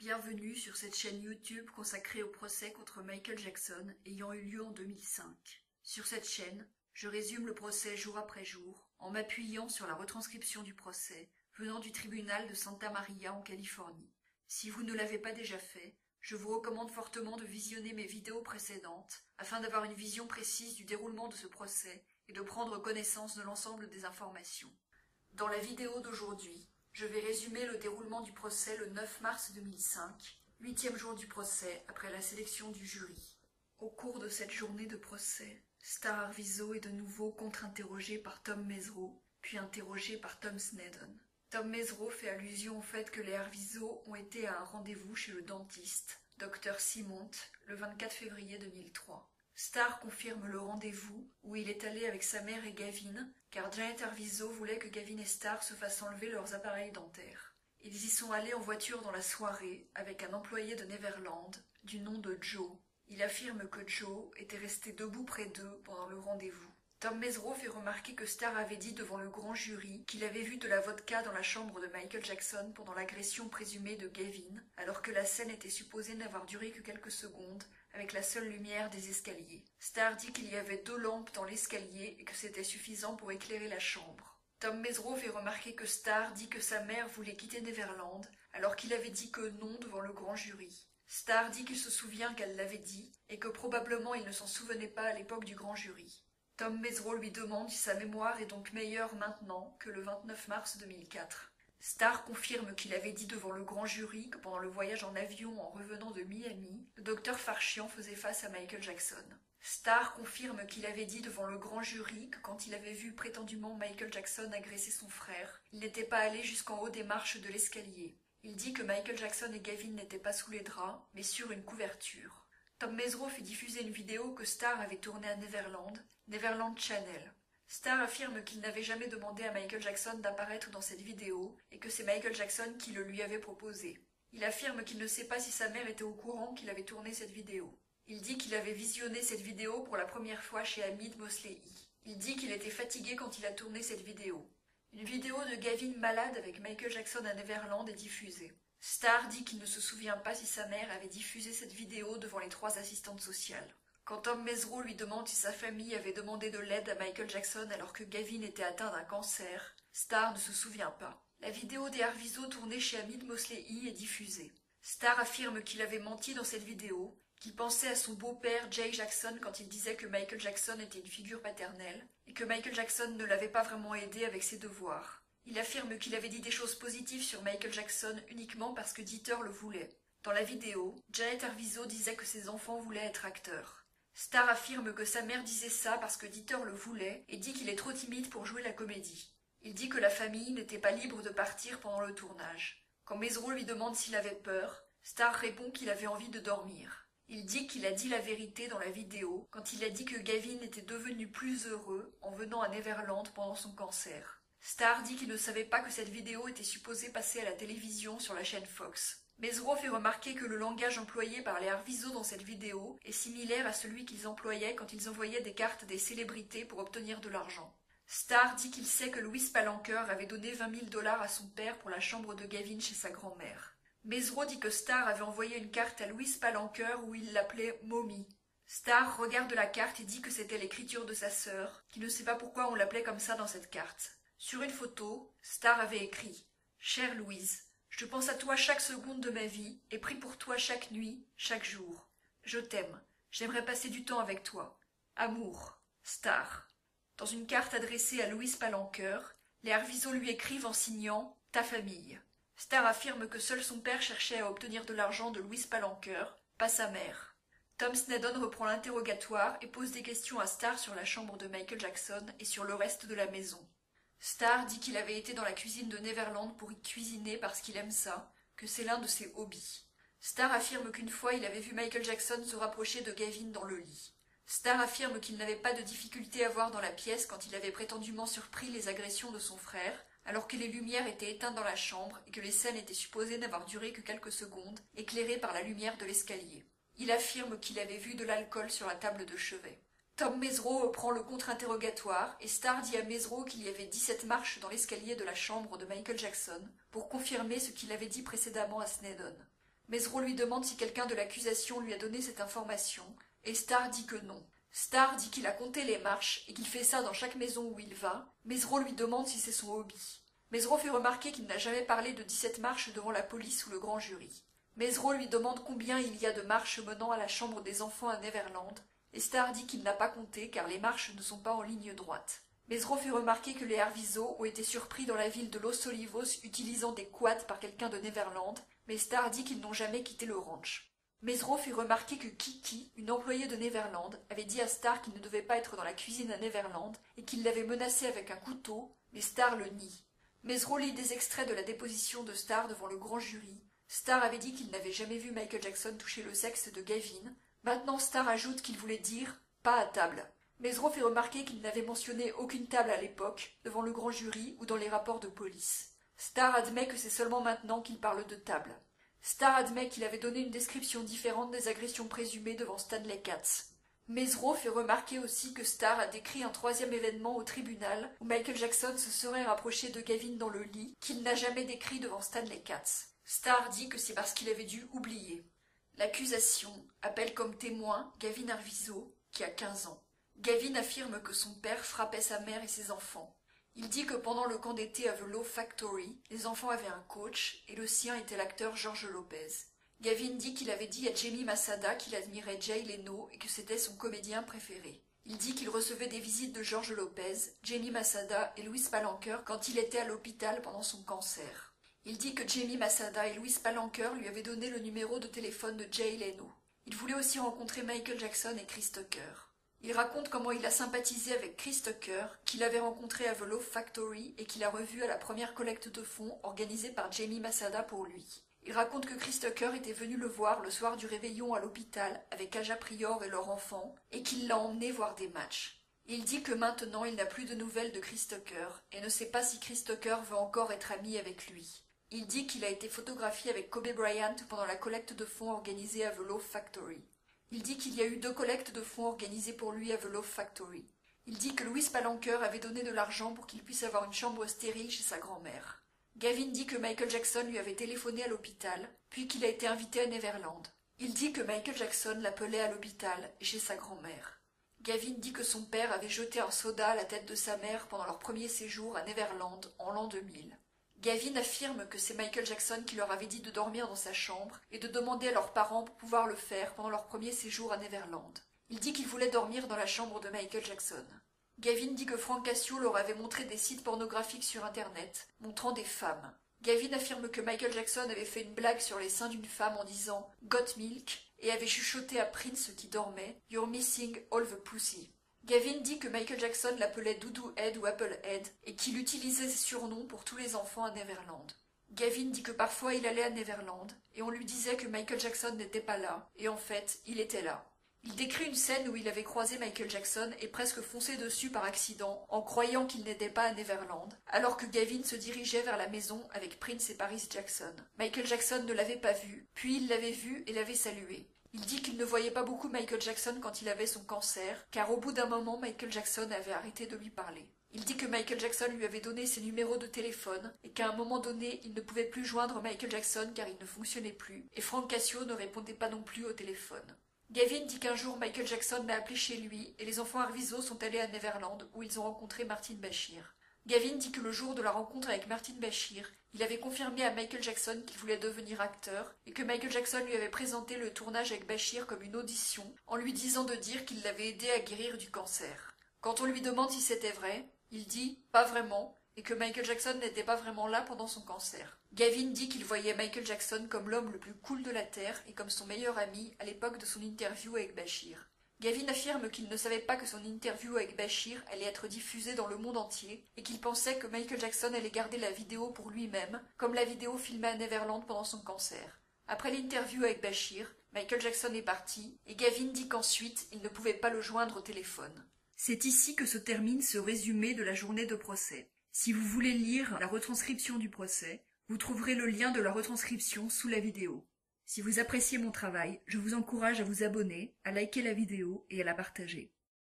Bienvenue sur cette chaîne YouTube consacrée au procès contre Michael Jackson ayant eu lieu en 2005. Sur cette chaîne, je résume le procès jour après jour en m'appuyant sur la retranscription du procès venant du tribunal de Santa Maria en Californie. Si vous ne l'avez pas déjà fait, je vous recommande fortement de visionner mes vidéos précédentes afin d'avoir une vision précise du déroulement de ce procès et de prendre connaissance de l'ensemble des informations. Dans la vidéo d'aujourd'hui, je vais résumer le déroulement du procès le 9 mars 2005, 8e jour du procès après la sélection du jury. Au cours de cette journée de procès, Star Arvizo est de nouveau contre-interrogé par Tom Mesereau, puis interrogé par Tom Sneddon. Tom Mesereau fait allusion au fait que les Arvizo ont été à un rendez-vous chez le dentiste, Dr Simont, le 24 février 2003. Star confirme le rendez-vous où il est allé avec sa mère et Gavin, car Janet Arvizo voulait que Gavin et Star se fassent enlever leurs appareils dentaires. Ils y sont allés en voiture dans la soirée avec un employé de Neverland du nom de Joe. Il affirme que Joe était resté debout près d'eux pendant le rendez-vous. Tom Mesereau fait remarquer que Star avait dit devant le grand jury qu'il avait vu de la vodka dans la chambre de Michael Jackson pendant l'agression présumée de Gavin, alors que la scène était supposée n'avoir duré que quelques secondes, avec la seule lumière des escaliers. Star dit qu'il y avait 2 lampes dans l'escalier et que c'était suffisant pour éclairer la chambre. Tom Mesereau fait remarquer que Star dit que sa mère voulait quitter Neverland, alors qu'il avait dit que non devant le grand jury. Star dit qu'il se souvient qu'elle l'avait dit et que probablement il ne s'en souvenait pas à l'époque du grand jury. Tom Mesereau lui demande si sa mémoire est donc meilleure maintenant que le 29 mars 2004. Star confirme qu'il avait dit devant le grand jury que pendant le voyage en avion en revenant de Miami, le docteur Farchian faisait face à Michael Jackson. Star confirme qu'il avait dit devant le grand jury que quand il avait vu prétendument Michael Jackson agresser son frère, il n'était pas allé jusqu'en haut des marches de l'escalier. Il dit que Michael Jackson et Gavin n'étaient pas sous les draps, mais sur une couverture. Tom Mesereau fait diffuser une vidéo que Star avait tournée à Neverland Channel. Star affirme qu'il n'avait jamais demandé à Michael Jackson d'apparaître dans cette vidéo et que c'est Michael Jackson qui le lui avait proposé. Il affirme qu'il ne sait pas si sa mère était au courant qu'il avait tourné cette vidéo. Il dit qu'il avait visionné cette vidéo pour la première fois chez Hamid Mosley. Il dit qu'il était fatigué quand il a tourné cette vidéo. Une vidéo de Gavin malade avec Michael Jackson à Neverland est diffusée. Star dit qu'il ne se souvient pas si sa mère avait diffusé cette vidéo devant les 3 assistantes sociales. Quand Tom Mesereau lui demande si sa famille avait demandé de l'aide à Michael Jackson alors que Gavin était atteint d'un cancer, Star ne se souvient pas. La vidéo des Arvizo tournée chez Hamid Mosley est diffusée. Star affirme qu'il avait menti dans cette vidéo, qu'il pensait à son beau-père Jay Jackson quand il disait que Michael Jackson était une figure paternelle et que Michael Jackson ne l'avait pas vraiment aidé avec ses devoirs. Il affirme qu'il avait dit des choses positives sur Michael Jackson uniquement parce que Dieter le voulait. Dans la vidéo, Janet Arvizo disait que ses enfants voulaient être acteurs. Star affirme que sa mère disait ça parce que Dieter le voulait et dit qu'il est trop timide pour jouer la comédie. Il dit que la famille n'était pas libre de partir pendant le tournage. Quand Mesereau lui demande s'il avait peur, Star répond qu'il avait envie de dormir. Il dit qu'il a dit la vérité dans la vidéo quand il a dit que Gavin était devenu plus heureux en venant à Neverland pendant son cancer. Star dit qu'il ne savait pas que cette vidéo était supposée passer à la télévision sur la chaîne Fox. Mesereau fait remarquer que le langage employé par les Arvizo dans cette vidéo est similaire à celui qu'ils employaient quand ils envoyaient des cartes à des célébrités pour obtenir de l'argent. Star dit qu'il sait que Louis Palanker avait donné 20 000 $ à son père pour la chambre de Gavin chez sa grand-mère. Mesereau dit que Star avait envoyé une carte à Louis Palanker où il l'appelait Mommy. Star regarde la carte et dit que c'était l'écriture de sa sœur, qui ne sait pas pourquoi on l'appelait comme ça dans cette carte. Sur une photo, Star avait écrit « Chère Louise, je pense à toi chaque seconde de ma vie et prie pour toi chaque nuit, chaque jour. Je t'aime. J'aimerais passer du temps avec toi. Amour. Star. » Dans une carte adressée à Louis Palanker, les Arvizo lui écrivent en signant « Ta famille ». Star affirme que seul son père cherchait à obtenir de l'argent de Louis Palanker, pas sa mère. Tom Sneddon reprend l'interrogatoire et pose des questions à Star sur la chambre de Michael Jackson et sur le reste de la maison. Star dit qu'il avait été dans la cuisine de Neverland pour y cuisiner parce qu'il aime ça, que c'est l'un de ses hobbies. Star affirme qu'une fois il avait vu Michael Jackson se rapprocher de Gavin dans le lit. Star affirme qu'il n'avait pas de difficulté à voir dans la pièce quand il avait prétendument surpris les agressions de son frère, alors que les lumières étaient éteintes dans la chambre et que les scènes étaient supposées n'avoir duré que quelques secondes, éclairées par la lumière de l'escalier. Il affirme qu'il avait vu de l'alcool sur la table de chevet. Tom Mesereau reprend le contre-interrogatoire et Star dit à Mesereau qu'il y avait 17 marches dans l'escalier de la chambre de Michael Jackson pour confirmer ce qu'il avait dit précédemment à Sneddon. Mesro lui demande si quelqu'un de l'accusation lui a donné cette information, et Star dit que non. Star dit qu'il a compté les marches et qu'il fait ça dans chaque maison où il va. Mesro lui demande si c'est son hobby. Mesro fait remarquer qu'il n'a jamais parlé de 17 marches devant la police ou le grand jury. Mesro lui demande combien il y a de marches menant à la chambre des enfants à Neverland, et Star dit qu'il n'a pas compté car les marches ne sont pas en ligne droite. Mesro fait remarquer que les Arvizo ont été surpris dans la ville de Los Olivos utilisant des quads par quelqu'un de Neverland, mais Star dit qu'ils n'ont jamais quitté le ranch. Mesro fait remarquer que Kiki, une employée de Neverland, avait dit à Star qu'il ne devait pas être dans la cuisine à Neverland et qu'il l'avait menacé avec un couteau, mais Star le nie. Mesro lit des extraits de la déposition de Star devant le grand jury. Star avait dit qu'il n'avait jamais vu Michael Jackson toucher le sexe de Gavin. Maintenant Star ajoute qu'il voulait dire « pas à table ». Mesro fait remarquer qu'il n'avait mentionné aucune table à l'époque, devant le grand jury ou dans les rapports de police. Star admet que c'est seulement maintenant qu'il parle de table. Star admet qu'il avait donné une description différente des agressions présumées devant Stanley Katz. Mesro fait remarquer aussi que Star a décrit un troisième événement au tribunal où Michael Jackson se serait rapproché de Gavin dans le lit, qu'il n'a jamais décrit devant Stanley Katz. Star dit que c'est parce qu'il avait dû oublier. L'accusation appelle comme témoin Gavin Arvizo, qui a 15 ans. Gavin affirme que son père frappait sa mère et ses enfants. Il dit que pendant le camp d'été à The Laugh Factory, les enfants avaient un coach et le sien était l'acteur George Lopez. Gavin dit qu'il avait dit à Jamie Masada qu'il admirait Jay Leno et que c'était son comédien préféré. Il dit qu'il recevait des visites de George Lopez, Jamie Masada et Louis Palanker quand il était à l'hôpital pendant son cancer. Il dit que Jamie Masada et Louis Palanker lui avaient donné le numéro de téléphone de Jay Leno. Il voulait aussi rencontrer Michael Jackson et Chris Tucker. Il raconte comment il a sympathisé avec Chris Tucker, qu'il avait rencontré à The Laugh Factory et qu'il a revu à la première collecte de fonds organisée par Jamie Masada pour lui. Il raconte que Chris Tucker était venu le voir le soir du réveillon à l'hôpital avec Aja Prior et leur enfant et qu'il l'a emmené voir des matchs. Il dit que maintenant il n'a plus de nouvelles de Chris Tucker et ne sait pas si Chris Tucker veut encore être ami avec lui. Il dit qu'il a été photographié avec Kobe Bryant pendant la collecte de fonds organisée à The Laugh Factory. Il dit qu'il y a eu 2 collectes de fonds organisées pour lui à The Laugh Factory. Il dit que Louis Palanker avait donné de l'argent pour qu'il puisse avoir une chambre stérile chez sa grand-mère. Gavin dit que Michael Jackson lui avait téléphoné à l'hôpital, puis qu'il a été invité à Neverland. Il dit que Michael Jackson l'appelait à l'hôpital et chez sa grand-mère. Gavin dit que son père avait jeté un soda à la tête de sa mère pendant leur premier séjour à Neverland en l'an 2000. Gavin affirme que c'est Michael Jackson qui leur avait dit de dormir dans sa chambre et de demander à leurs parents pour pouvoir le faire pendant leur premier séjour à Neverland. Il dit qu'il voulait dormir dans la chambre de Michael Jackson. Gavin dit que Frank Cassio leur avait montré des sites pornographiques sur Internet, montrant des femmes. Gavin affirme que Michael Jackson avait fait une blague sur les seins d'une femme en disant « Got milk » et avait chuchoté à Prince qui dormait « You're missing all the pussy ». Gavin dit que Michael Jackson l'appelait Doudou Head ou Apple Head et qu'il utilisait ses surnoms pour tous les enfants à Neverland. Gavin dit que parfois il allait à Neverland et on lui disait que Michael Jackson n'était pas là et en fait il était là. Il décrit une scène où il avait croisé Michael Jackson et presque foncé dessus par accident en croyant qu'il n'était pas à Neverland, alors que Gavin se dirigeait vers la maison avec Prince et Paris Jackson. Michael Jackson ne l'avait pas vu, puis il l'avait vu et l'avait salué. Il dit qu'il ne voyait pas beaucoup Michael Jackson quand il avait son cancer, car au bout d'un moment, Michael Jackson avait arrêté de lui parler. Il dit que Michael Jackson lui avait donné ses numéros de téléphone et qu'à un moment donné, il ne pouvait plus joindre Michael Jackson car il ne fonctionnait plus, et Frank Cassio ne répondait pas non plus au téléphone. Gavin dit qu'un jour Michael Jackson l'a appelé chez lui et les enfants Arvizo sont allés à Neverland où ils ont rencontré Martin Bashir. Gavin dit que le jour de la rencontre avec Martin Bashir, il avait confirmé à Michael Jackson qu'il voulait devenir acteur et que Michael Jackson lui avait présenté le tournage avec Bashir comme une audition en lui disant de dire qu'il l'avait aidé à guérir du cancer. Quand on lui demande si c'était vrai, il dit « pas vraiment » et que Michael Jackson n'était pas vraiment là pendant son cancer. Gavin dit qu'il voyait Michael Jackson comme l'homme le plus cool de la Terre et comme son meilleur ami à l'époque de son interview avec Bashir. Gavin affirme qu'il ne savait pas que son interview avec Bashir allait être diffusée dans le monde entier et qu'il pensait que Michael Jackson allait garder la vidéo pour lui-même, comme la vidéo filmée à Neverland pendant son cancer. Après l'interview avec Bashir, Michael Jackson est parti et Gavin dit qu'ensuite il ne pouvait pas le joindre au téléphone. C'est ici que se termine ce résumé de la journée de procès. Si vous voulez lire la retranscription du procès, vous trouverez le lien de la retranscription sous la vidéo. Si vous appréciez mon travail, je vous encourage à vous abonner, à liker la vidéo et à la partager.